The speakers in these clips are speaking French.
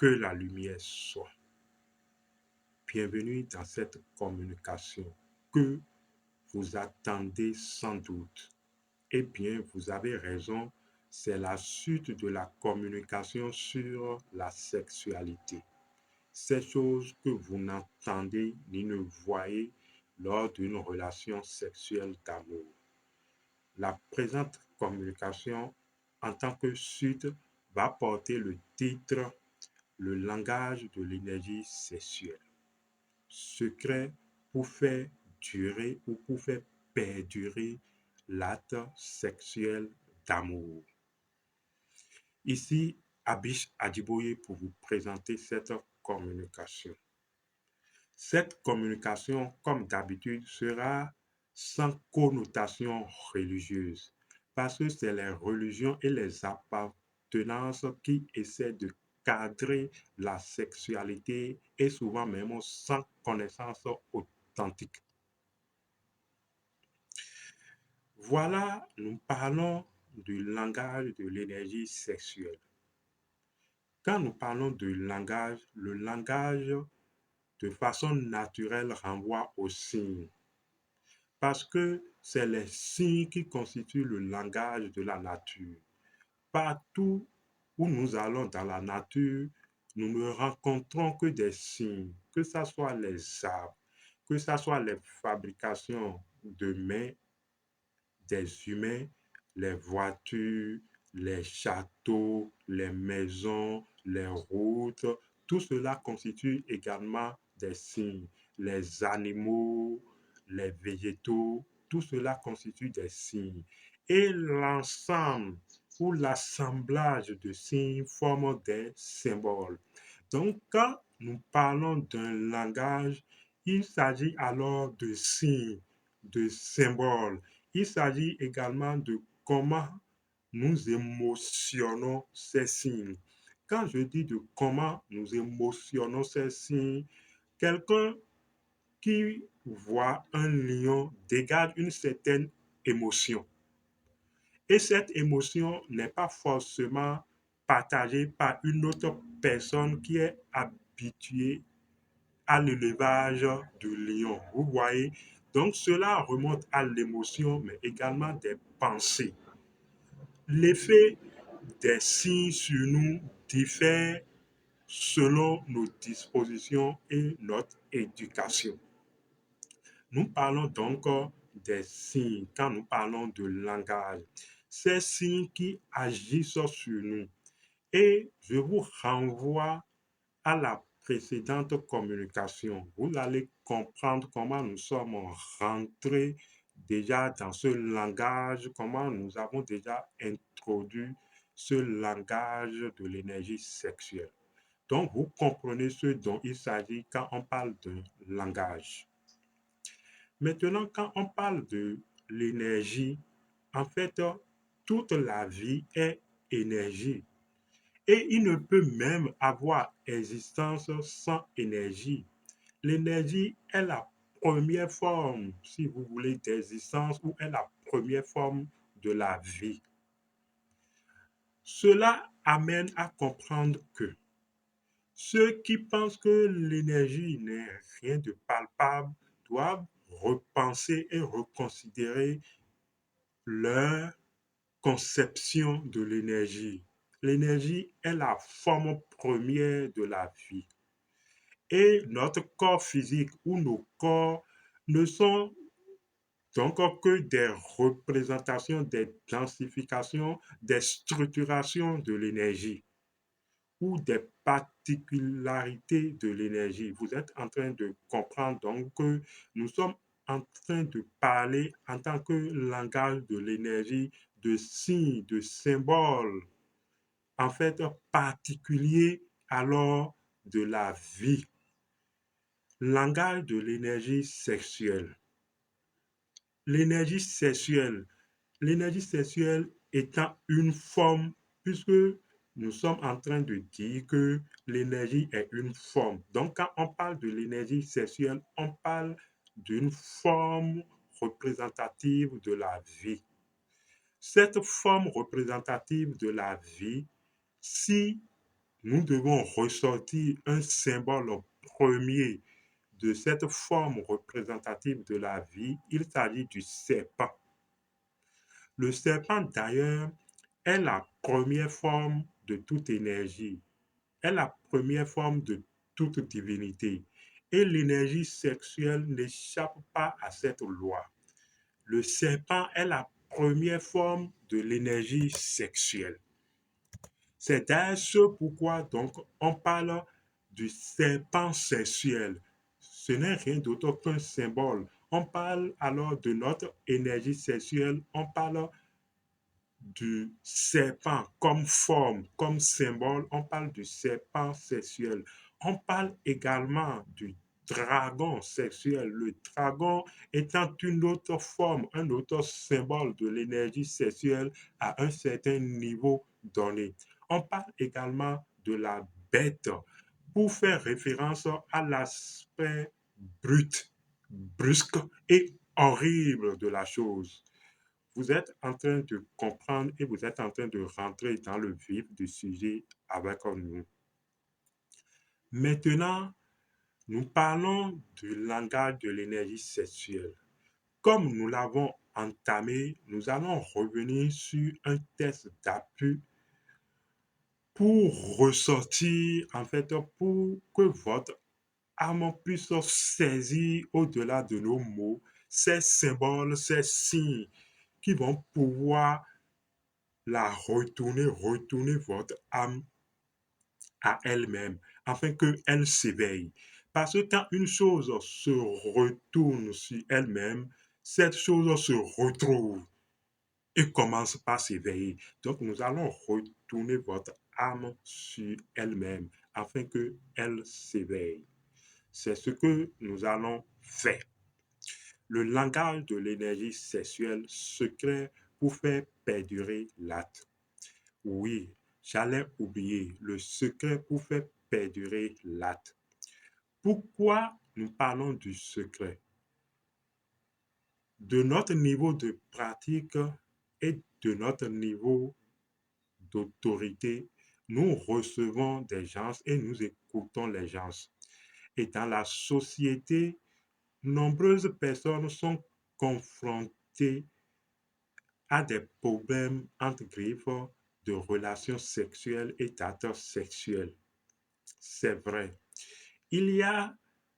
Que la lumière soit. Bienvenue dans cette communication que vous attendez sans doute. Eh bien, vous avez raison, c'est la suite de la communication sur la sexualité. Ces choses que vous n'entendez ni ne voyez lors d'une relation sexuelle d'amour. La présente communication, en tant que suite, va porter le titre Le langage de l'énergie sexuelle. Secret pour faire durer ou pour faire perdurer l'acte sexuel d'amour. Ici, Abish Adjiboye pour vous présenter cette communication. Cette communication, comme d'habitude, sera sans connotation religieuse parce que c'est les religions et les appartenances qui essaient de cadrer la sexualité et souvent même sans connaissance authentique. Voilà, nous parlons du langage de l'énergie sexuelle. Quand nous parlons de langage, le langage de façon naturelle renvoie aux signes parce que c'est les signes qui constituent le langage de la nature. Partout où nous allons dans la nature, nous ne rencontrons que des signes, que ce soit les arbres, que ce soit les fabrications de mains des humains, les voitures, les châteaux, les maisons, les routes, tout cela constitue également des signes. Les animaux, les végétaux, tout cela constitue des signes. Et l'ensemble ou l'assemblage de signes forme des symboles. Donc, quand nous parlons d'un langage, il s'agit alors de signes, de symboles. Il s'agit également de comment nous émotionnons ces signes. Quand je dis de comment nous émotionnons ces signes, quelqu'un qui voit un lion dégage une certaine émotion. Et cette émotion n'est pas forcément partagée par une autre personne qui est habituée à l'élevage de lions. Vous voyez, donc cela remonte à l'émotion, mais également des pensées. L'effet des signes sur nous diffère selon nos dispositions et notre éducation. Nous parlons donc des signes quand nous parlons de langage. Ces signes qui agissent sur nous. Et je vous renvoie à la précédente communication. Vous allez comprendre comment nous sommes rentrés déjà dans ce langage, comment nous avons déjà introduit ce langage de l'énergie sexuelle. Donc, vous comprenez ce dont il s'agit quand on parle de langage. Maintenant, quand on parle de l'énergie, en fait, toute la vie est énergie. Et il ne peut même avoir existence sans énergie. L'énergie est la première forme, si vous voulez, d'existence ou est la première forme de la vie. Cela amène à comprendre que ceux qui pensent que l'énergie n'est rien de palpable doivent repenser et reconsidérer leur conception de l'énergie. L'énergie est la forme première de la vie. Et notre corps physique ou nos corps ne sont donc que des représentations, des densifications, des structurations de l'énergie ou des particularités de l'énergie. Vous êtes en train de comprendre donc que nous sommes en train de parler en tant que langage de l'énergie, de signes, de symboles, en fait particuliers alors de la vie. Langage de l'énergie sexuelle. L'énergie sexuelle. L'énergie sexuelle étant une forme, puisque nous sommes en train de dire que l'énergie est une forme. Donc, quand on parle de l'énergie sexuelle, on parle d'une forme représentative de la vie. Cette forme représentative de la vie, si nous devons ressortir un symbole premier de cette forme représentative de la vie. Il s'agit du serpent. Le serpent, d'ailleurs, est la première forme de toute énergie, est la première forme de toute divinité. Et l'énergie sexuelle n'échappe pas à cette loi. Le serpent est la première forme de l'énergie sexuelle. C'est d'ailleurs ce pourquoi donc on parle du serpent sexuel. Ce n'est rien d'autre qu'un symbole. On parle alors de notre énergie sexuelle, on parle du serpent comme forme, comme symbole, on parle du serpent sexuel. On parle également du dragon sexuel. Le dragon étant une autre forme, un autre symbole de l'énergie sexuelle à un certain niveau donné. On parle également de la bête pour faire référence à l'aspect brut, brusque et horrible de la chose. Vous êtes en train de comprendre et vous êtes en train de rentrer dans le vif du sujet avec nous. Maintenant, nous parlons du langage de l'énergie sexuelle. Comme nous l'avons entamé, nous allons revenir sur un test d'appui pour ressortir, en fait, pour que votre âme puisse saisir au-delà de nos mots ces symboles, ces signes qui vont pouvoir retourner votre âme à elle-même, afin qu'elle s'éveille. Parce que quand une chose se retourne sur elle-même, cette chose se retrouve et commence par s'éveiller. Donc nous allons retourner votre âme sur elle-même, afin qu'elle s'éveille. C'est ce que nous allons faire. Le langage de l'énergie sexuelle secret pour faire perdurer l'acte. Oui, j'allais oublier le secret pour faire perdurer l'acte. Pourquoi nous parlons du secret? De notre niveau de pratique et de notre niveau d'autorité, nous recevons des gens et nous écoutons les gens. Et dans la société, nombreuses personnes sont confrontées à des problèmes entre griffes de relations sexuelles et d'actes sexuels. C'est vrai. Il y a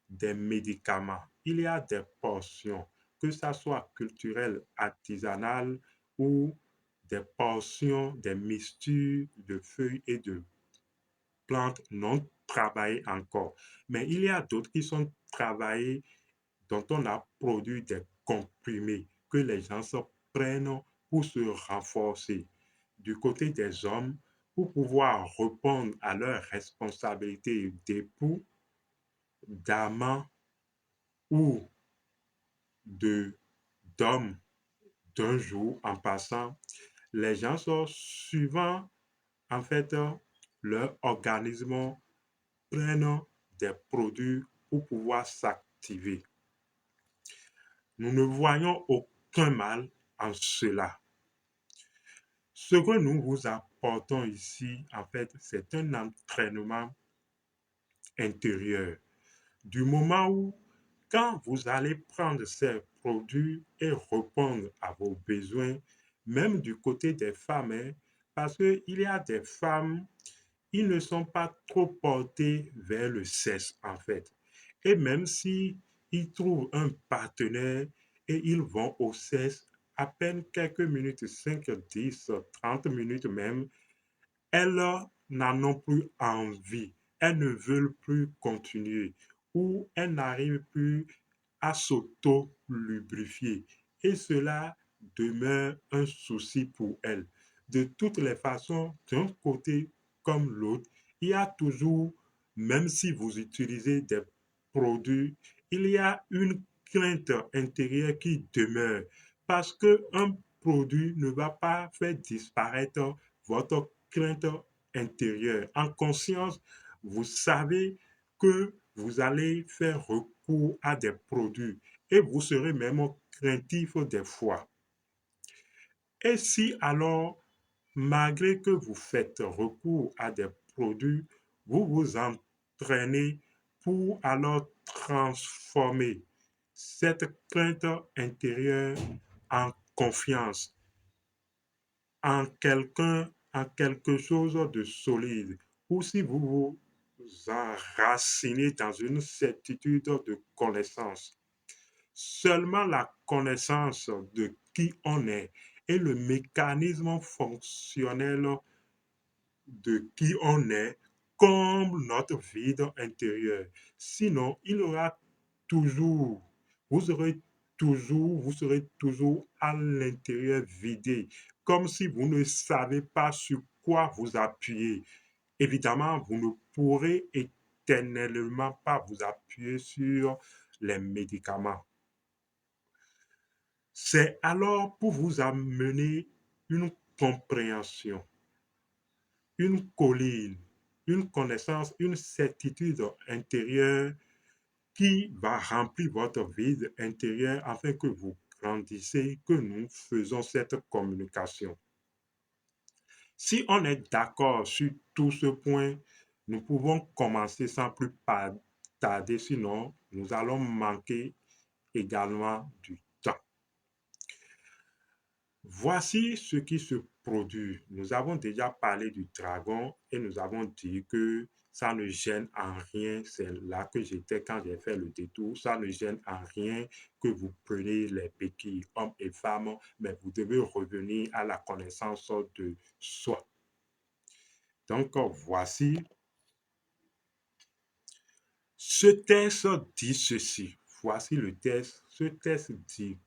des médicaments, il y a des portions, que ce soit culturelles, artisanales ou des portions, des mixtures de feuilles et de plantes non travaillées encore. Mais il y a d'autres qui sont travaillées, dont on a produit des comprimés que les gens se prennent pour se renforcer. Du côté des hommes, pour pouvoir répondre à leurs responsabilités d'époux, d'amant ou de d'homme d'un jour en passant, les gens sont suivant en fait leur organisme prennent des produits pour pouvoir s'activer. Nous ne voyons aucun mal en cela. Ce que nous vous apportons ici, en fait, c'est un entraînement intérieur. Du moment où, quand vous allez prendre ces produits et répondre à vos besoins, même du côté des femmes, hein, parce qu'il y a des femmes, ils ne sont pas trop portés vers le sexe, en fait. Et même si ils trouvent un partenaire et ils vont au sexe, à peine quelques minutes, 5, 10, 30 minutes même, elles n'en ont plus envie, elles ne veulent plus continuer ou elles n'arrivent plus à s'auto-lubrifier. Et cela demeure un souci pour elles. De toutes les façons, d'un côté comme l'autre, il y a toujours, même si vous utilisez des produits, il y a une crainte intérieure qui demeure parce qu'un produit ne va pas faire disparaître votre crainte intérieure. En conscience, vous savez que vous allez faire recours à des produits et vous serez même craintif des fois. Et si alors, malgré que vous faites recours à des produits, Vous vous entraînez pour alors transformer cette crainte intérieure en confiance, en quelque chose de solide. Ou si vous vous enracinez dans une certitude de connaissance. Seulement la connaissance de qui on est et le mécanisme fonctionnel de qui on est comble notre vide intérieur. Sinon, il y aura toujours, vous serez toujours à l'intérieur vidé, comme si vous ne savez pas sur quoi vous appuyer. Évidemment, vous ne pourrez éternellement pas vous appuyer sur les médicaments. C'est alors pour vous amener une compréhension, une colline, une connaissance, une certitude intérieure qui va remplir votre vide intérieur afin que vous grandissez, que nous faisons cette communication. Si on est d'accord sur tout ce point, nous pouvons commencer sans plus tarder, sinon nous allons manquer également du temps. Voici ce qui se produit. Nous avons déjà parlé du dragon et nous avons dit que ça ne gêne en rien. C'est là que j'étais quand j'ai fait le détour. Ça ne gêne en rien que vous preniez les béquilles, hommes et femmes, mais vous devez revenir à la connaissance de soi. Donc, voici. Ce texte dit ceci. Voici le texte. Ce texte dit,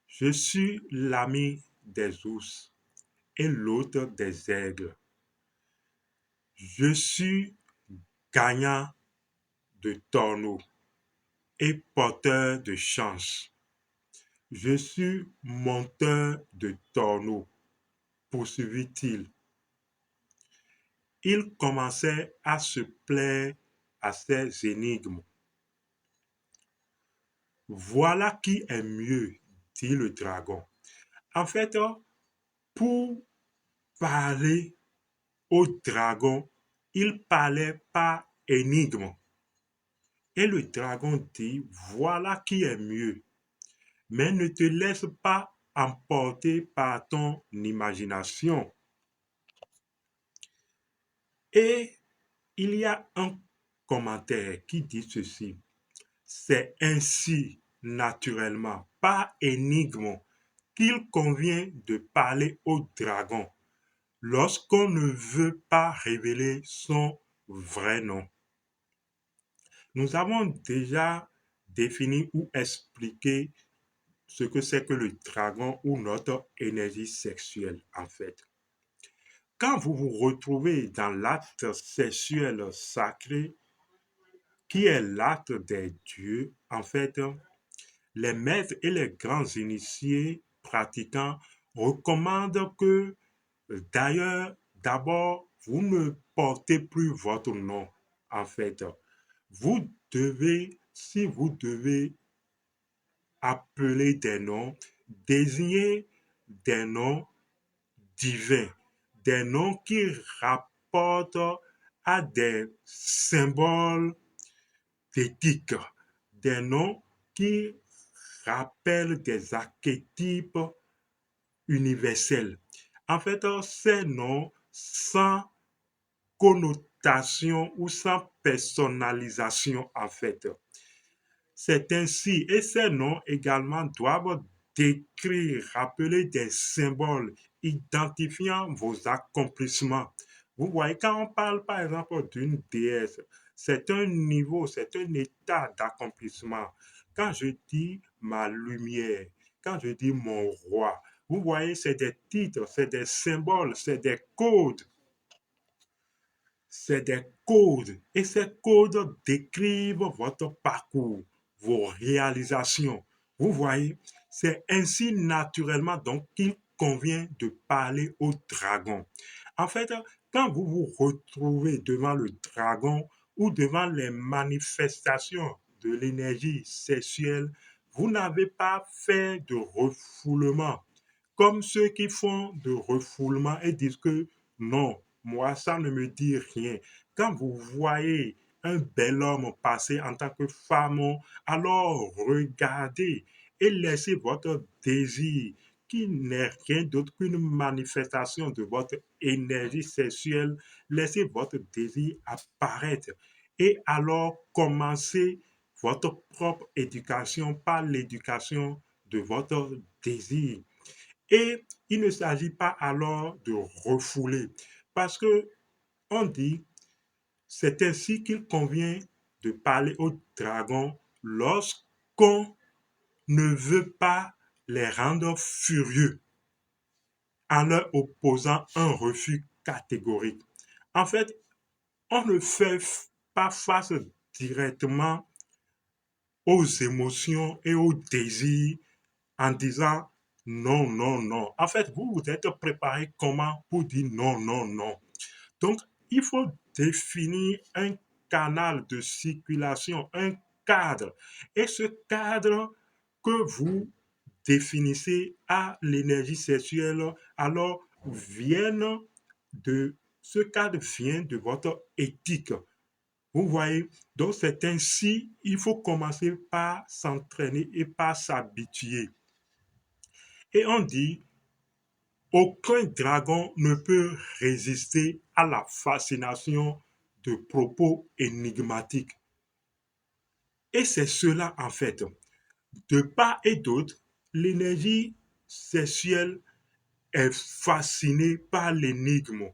je suis l'ami des ours et l'hôte des aigles. Je suis gagnant de tonneaux et porteur de chance. Je suis monteur de tonneaux, poursuivit-il. Il commençait à se plaire à ces énigmes. Voilà qui est mieux, dit le dragon. En fait, pour parler au dragon, il parlait par énigme. Et le dragon dit, voilà qui est mieux. Mais ne te laisse pas emporter par ton imagination. Et il y a un commentaire qui dit ceci. C'est ainsi, naturellement, par énigme, qu'il convient de parler au dragon lorsqu'on ne veut pas révéler son vrai nom. Nous avons déjà défini ou expliqué ce que c'est que le dragon ou notre énergie sexuelle, en fait. Quand vous vous retrouvez dans l'acte sexuel sacré, qui est l'acte des dieux, en fait, les maîtres et les grands initiés pratiquants recommandent que, d'ailleurs, d'abord, vous ne portez plus votre nom, en fait. Vous devez, si vous devez appeler des noms, désigner des noms divins, des noms qui rapportent à des symboles d'éthique, des noms qui rappellent des archétypes universels. En fait, ces noms sans connotation ou sans personnalisation, en fait. C'est ainsi, et ces noms également doivent décrire, rappeler des symboles identifiant vos accomplissements. Vous voyez, quand on parle par exemple d'une déesse, c'est un niveau, c'est un état d'accomplissement. Quand je dis ma lumière, quand je dis mon roi, vous voyez, c'est des titres, c'est des symboles, c'est des codes et ces codes décrivent votre parcours, vos réalisations. Vous voyez, c'est ainsi naturellement donc qu'il convient de parler au dragon. En fait, quand vous vous retrouvez devant le dragon ou devant les manifestations de l'énergie sexuelle, vous n'avez pas fait de refoulement comme ceux qui font de refoulement et disent que non, moi, ça ne me dit rien. Quand vous voyez un bel homme passer en tant que femme, alors regardez et laissez votre désir, qui n'est rien d'autre qu'une manifestation de votre énergie sexuelle, laissez votre désir apparaître. Et alors commencez votre propre éducation par l'éducation de votre désir. Et il ne s'agit pas alors de refouler, parce que on dit, c'est ainsi qu'il convient de parler aux dragons lorsqu'on ne veut pas les rendre furieux en leur opposant un refus catégorique. En fait, on ne fait pas face directement aux émotions et aux désirs en disant non, non, non. En fait, vous vous êtes préparé comment pour dire non, non, non. Donc, il faut définir un canal de circulation, un cadre. Et ce cadre que vous définissez à l'énergie sexuelle, alors viennent de ce cadre vient de votre éthique. Vous voyez, donc c'est ainsi, il faut commencer par s'entraîner et par s'habituer. Et on dit, aucun dragon ne peut résister à la fascination de propos énigmatiques. Et c'est cela en fait. De part et d'autre, l'énergie sexuelle est fascinée par l'énigme.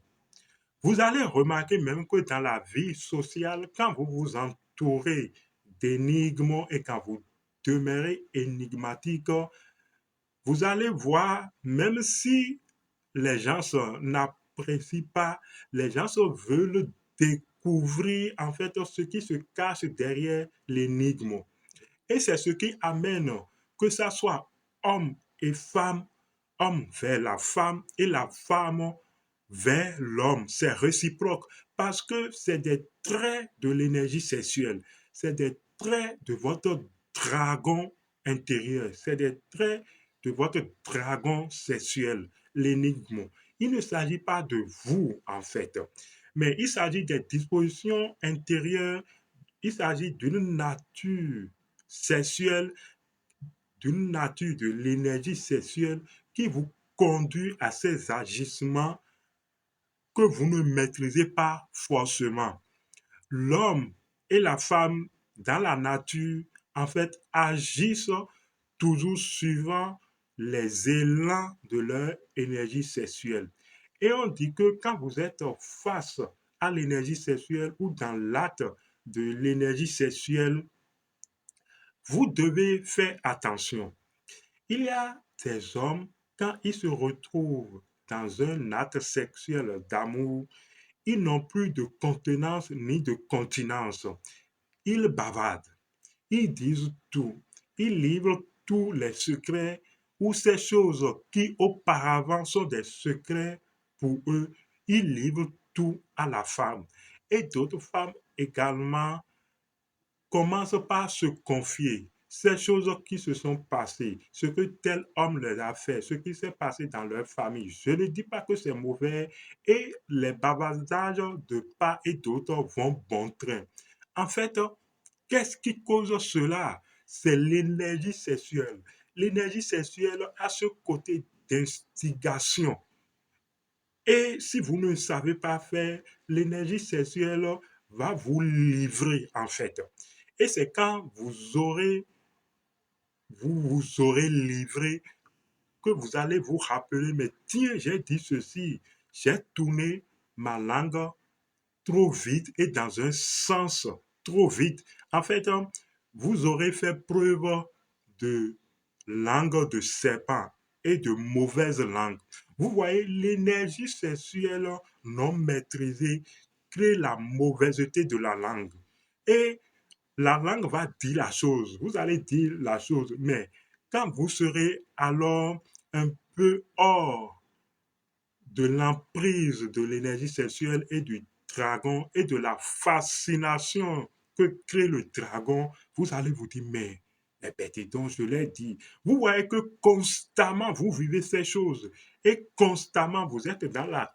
Vous allez remarquer même que dans la vie sociale, quand vous vous entourez d'énigmes et quand vous demeurez énigmatique, vous allez voir, même si les gens n'apprécient pas, les gens veulent découvrir en fait ce qui se cache derrière l'énigme. Et c'est ce qui amène que ça soit homme et femme, homme vers la femme et la femme vers l'homme. C'est réciproque parce que c'est des traits de l'énergie sexuelle. C'est des traits de votre dragon intérieur. C'est des traits de votre dragon sexuel, l'énigme. Il ne s'agit pas de vous, en fait, mais il s'agit des dispositions intérieures. Il s'agit d'une nature sexuelle, d'une nature de l'énergie sexuelle qui vous conduit à ces agissements que vous ne maîtrisez pas forcément. L'homme et la femme dans la nature, en fait, agissent toujours suivant les élans de leur énergie sexuelle. Et on dit que quand vous êtes face à l'énergie sexuelle ou dans l'acte de l'énergie sexuelle, vous devez faire attention. Il y a des hommes, quand ils se retrouvent dans un acte sexuel d'amour, ils n'ont plus de contenance ni de continence. Ils bavardent, ils disent tout, ils livrent tous les secrets ou ces choses qui auparavant sont des secrets pour eux, ils livrent tout à la femme. Et d'autres femmes également commence par se confier ces choses qui se sont passées, ce que tel homme leur a fait, ce qui s'est passé dans leur famille. Je ne dis pas que c'est mauvais et les bavardages de part et d'autre vont bon train. En fait, qu'est-ce qui cause cela? C'est l'énergie sexuelle. L'énergie sexuelle a ce côté d'instigation. Et si vous ne savez pas faire, l'énergie sexuelle va vous livrer en fait. Et c'est quand vous aurez livré que vous allez vous rappeler, mais tiens, j'ai dit ceci, j'ai tourné ma langue trop vite et dans un sens trop vite. En fait, vous aurez fait preuve de langue de serpent et de mauvaise langue. Vous voyez, l'énergie sexuelle non maîtrisée crée la mauvaiseté de la langue. Et la langue va dire la chose, vous allez dire la chose, mais quand vous serez alors un peu hors de l'emprise de l'énergie sexuelle et du dragon et de la fascination que crée le dragon, vous allez vous dire, mais petit donc, je l'ai dit. Vous voyez que constamment vous vivez ces choses et constamment vous êtes dans la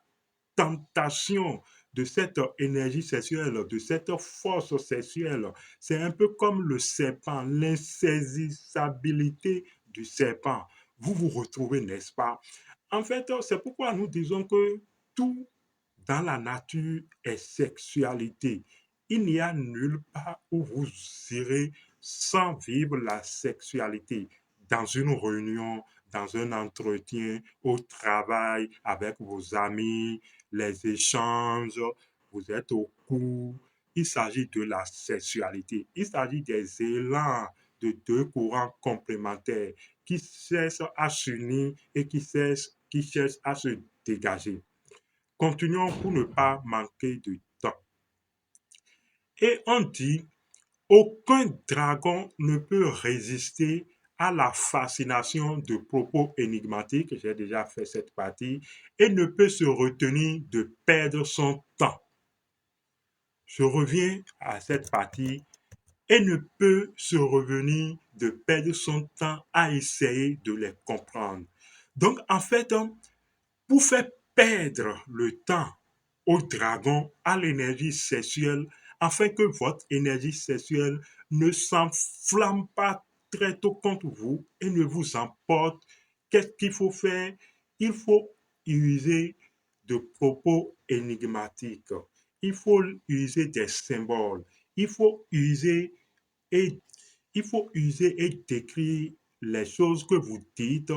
tentation de cette énergie sexuelle, de cette force sexuelle. C'est un peu comme le serpent, l'insaisissabilité du serpent. Vous vous retrouvez, n'est-ce pas? En fait, c'est pourquoi nous disons que tout dans la nature est sexualité. Il n'y a nulle part où vous irez sans vivre la sexualité. Dans une réunion, dans un entretien, au travail, avec vos amis, les échanges, vous êtes au cours. Il s'agit de la sexualité. Il s'agit des élans de deux courants complémentaires qui cherchent à s'unir et qui cherchent à se dégager. Continuons pour ne pas manquer de temps. Et on dit, aucun dragon ne peut résister à la fascination de propos énigmatiques, j'ai déjà fait cette partie, et ne peut se retenir de perdre son temps. Je reviens à cette partie et ne peut se revenir de perdre son temps à essayer de les comprendre. Donc, en fait, pour faire perdre le temps au dragon, à l'énergie sexuelle, afin que votre énergie sexuelle ne s'enflamme pas très tôt contre vous et ne vous emporte, qu'est-ce qu'il faut faire? Il faut user de propos énigmatiques. Il faut user des symboles. Il faut user et décrire les choses que vous dites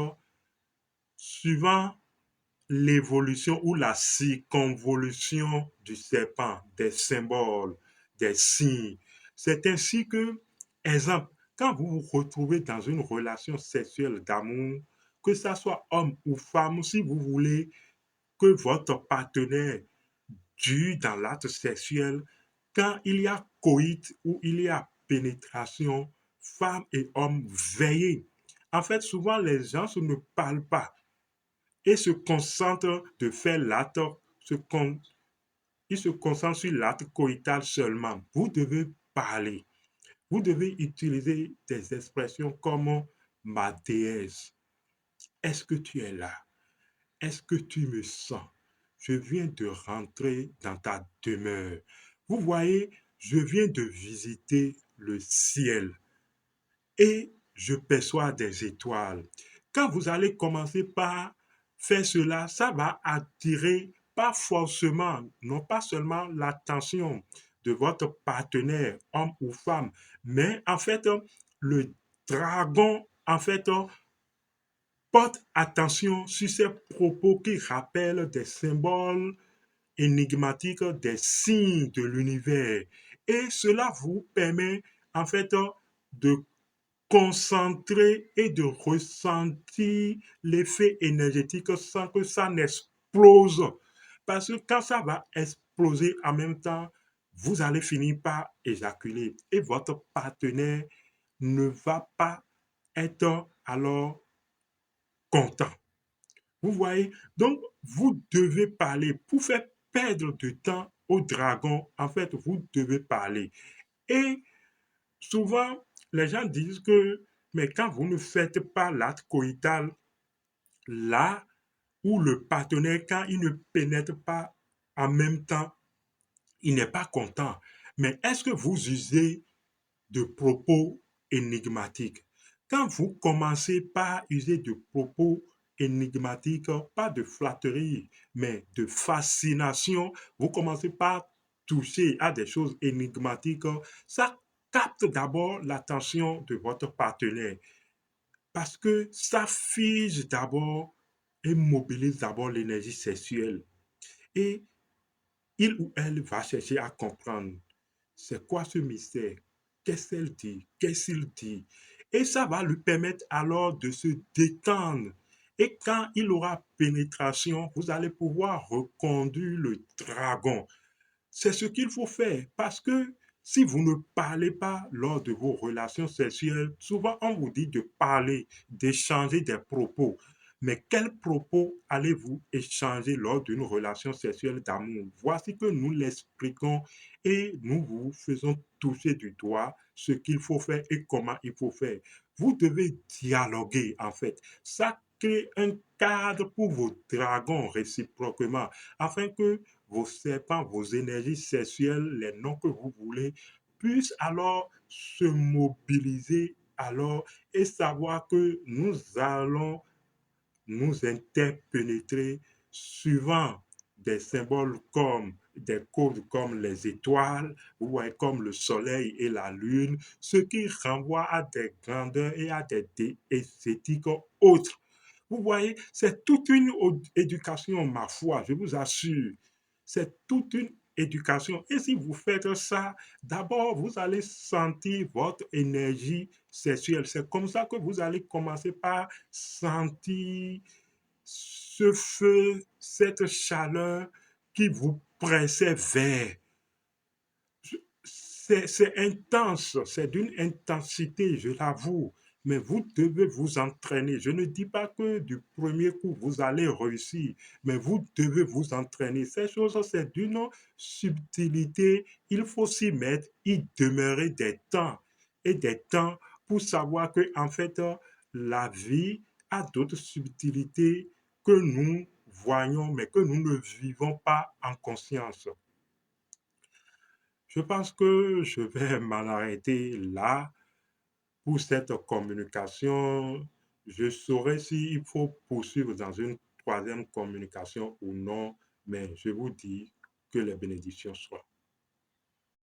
suivant l'évolution ou la circonvolution du serpent, des symboles, des signes. C'est ainsi que, exemple, quand vous vous retrouvez dans une relation sexuelle d'amour, que ça soit homme ou femme, si vous voulez que votre partenaire dure dans l'acte sexuel, quand il y a coït ou il y a pénétration, femme et homme, veillez. En fait, souvent, les gens ne parlent pas et se concentre de faire l'acte, il se concentre sur l'acte coïtal seulement. Vous devez parler. Vous devez utiliser des expressions comme ma déesse. Est-ce que tu es là? Est-ce que tu me sens? Je viens de rentrer dans ta demeure. Vous voyez, je viens de visiter le ciel et je perçois des étoiles. Quand vous allez commencer par faire cela, ça va attirer pas forcément, non pas seulement l'attention de votre partenaire, homme ou femme, mais en fait, le dragon, en fait, porte attention sur ces propos qui rappellent des symboles énigmatiques, des signes de l'univers. Et cela vous permet, en fait, de concentrer et de ressentir l'effet énergétique sans que ça n'explose. Parce que quand ça va exploser en même temps, vous allez finir par éjaculer et votre partenaire ne va pas être alors content. Vous voyez? Donc, vous devez parler. Pour faire perdre du temps au dragon, en fait, vous devez parler. Et souvent, les gens disent que, mais quand vous ne faites pas l'acte coïtal, là où le partenaire, quand il ne pénètre pas en même temps, il n'est pas content. Mais est-ce que vous usez de propos énigmatiques? Quand vous commencez par user de propos énigmatiques, pas de flatterie, mais de fascination, vous commencez par toucher à des choses énigmatiques, ça capte d'abord l'attention de votre partenaire parce que ça fige d'abord et mobilise d'abord l'énergie sexuelle. Et il ou elle va chercher à comprendre c'est quoi ce mystère, qu'est-ce qu'elle dit, qu'est-ce qu'il dit. Et ça va lui permettre alors de se détendre. Et quand il aura pénétration, vous allez pouvoir reconduire le dragon. C'est ce qu'il faut faire parce que si vous ne parlez pas lors de vos relations sexuelles, souvent on vous dit de parler, d'échanger des propos. Mais quels propos allez-vous échanger lors d'une relation sexuelle d'amour? Voici que nous l'expliquons et nous vous faisons toucher du doigt ce qu'il faut faire et comment il faut faire. Vous devez dialoguer en fait. Ça créez un cadre pour vos dragons réciproquement, afin que vos serpents, vos énergies sexuelles, les noms que vous voulez, puissent alors se mobiliser alors et savoir que nous allons nous interpénétrer suivant des symboles comme des codes comme les étoiles, vous voyez, comme le soleil et la lune, ce qui renvoie à des grandeurs et à des esthétiques autres. Vous voyez, c'est toute une éducation, ma foi, je vous assure. C'est toute une éducation. Et si vous faites ça, d'abord, vous allez sentir votre énergie sexuelle. C'est comme ça que vous allez commencer par sentir ce feu, cette chaleur qui vous pressait vers. C'est intense, c'est d'une intensité, je l'avoue, mais vous devez vous entraîner. Je ne dis pas que du premier coup, vous allez réussir, mais vous devez vous entraîner. Ces choses, c'est d'une subtilité. Il faut s'y mettre, y demeurer des temps et des temps pour savoir que, en fait, la vie a d'autres subtilités que nous voyons, mais que nous ne vivons pas en conscience. Je pense que je vais m'en arrêter là pour cette communication. Je saurai s'il faut poursuivre dans une troisième communication ou non, mais je vous dis que les bénédictions soient.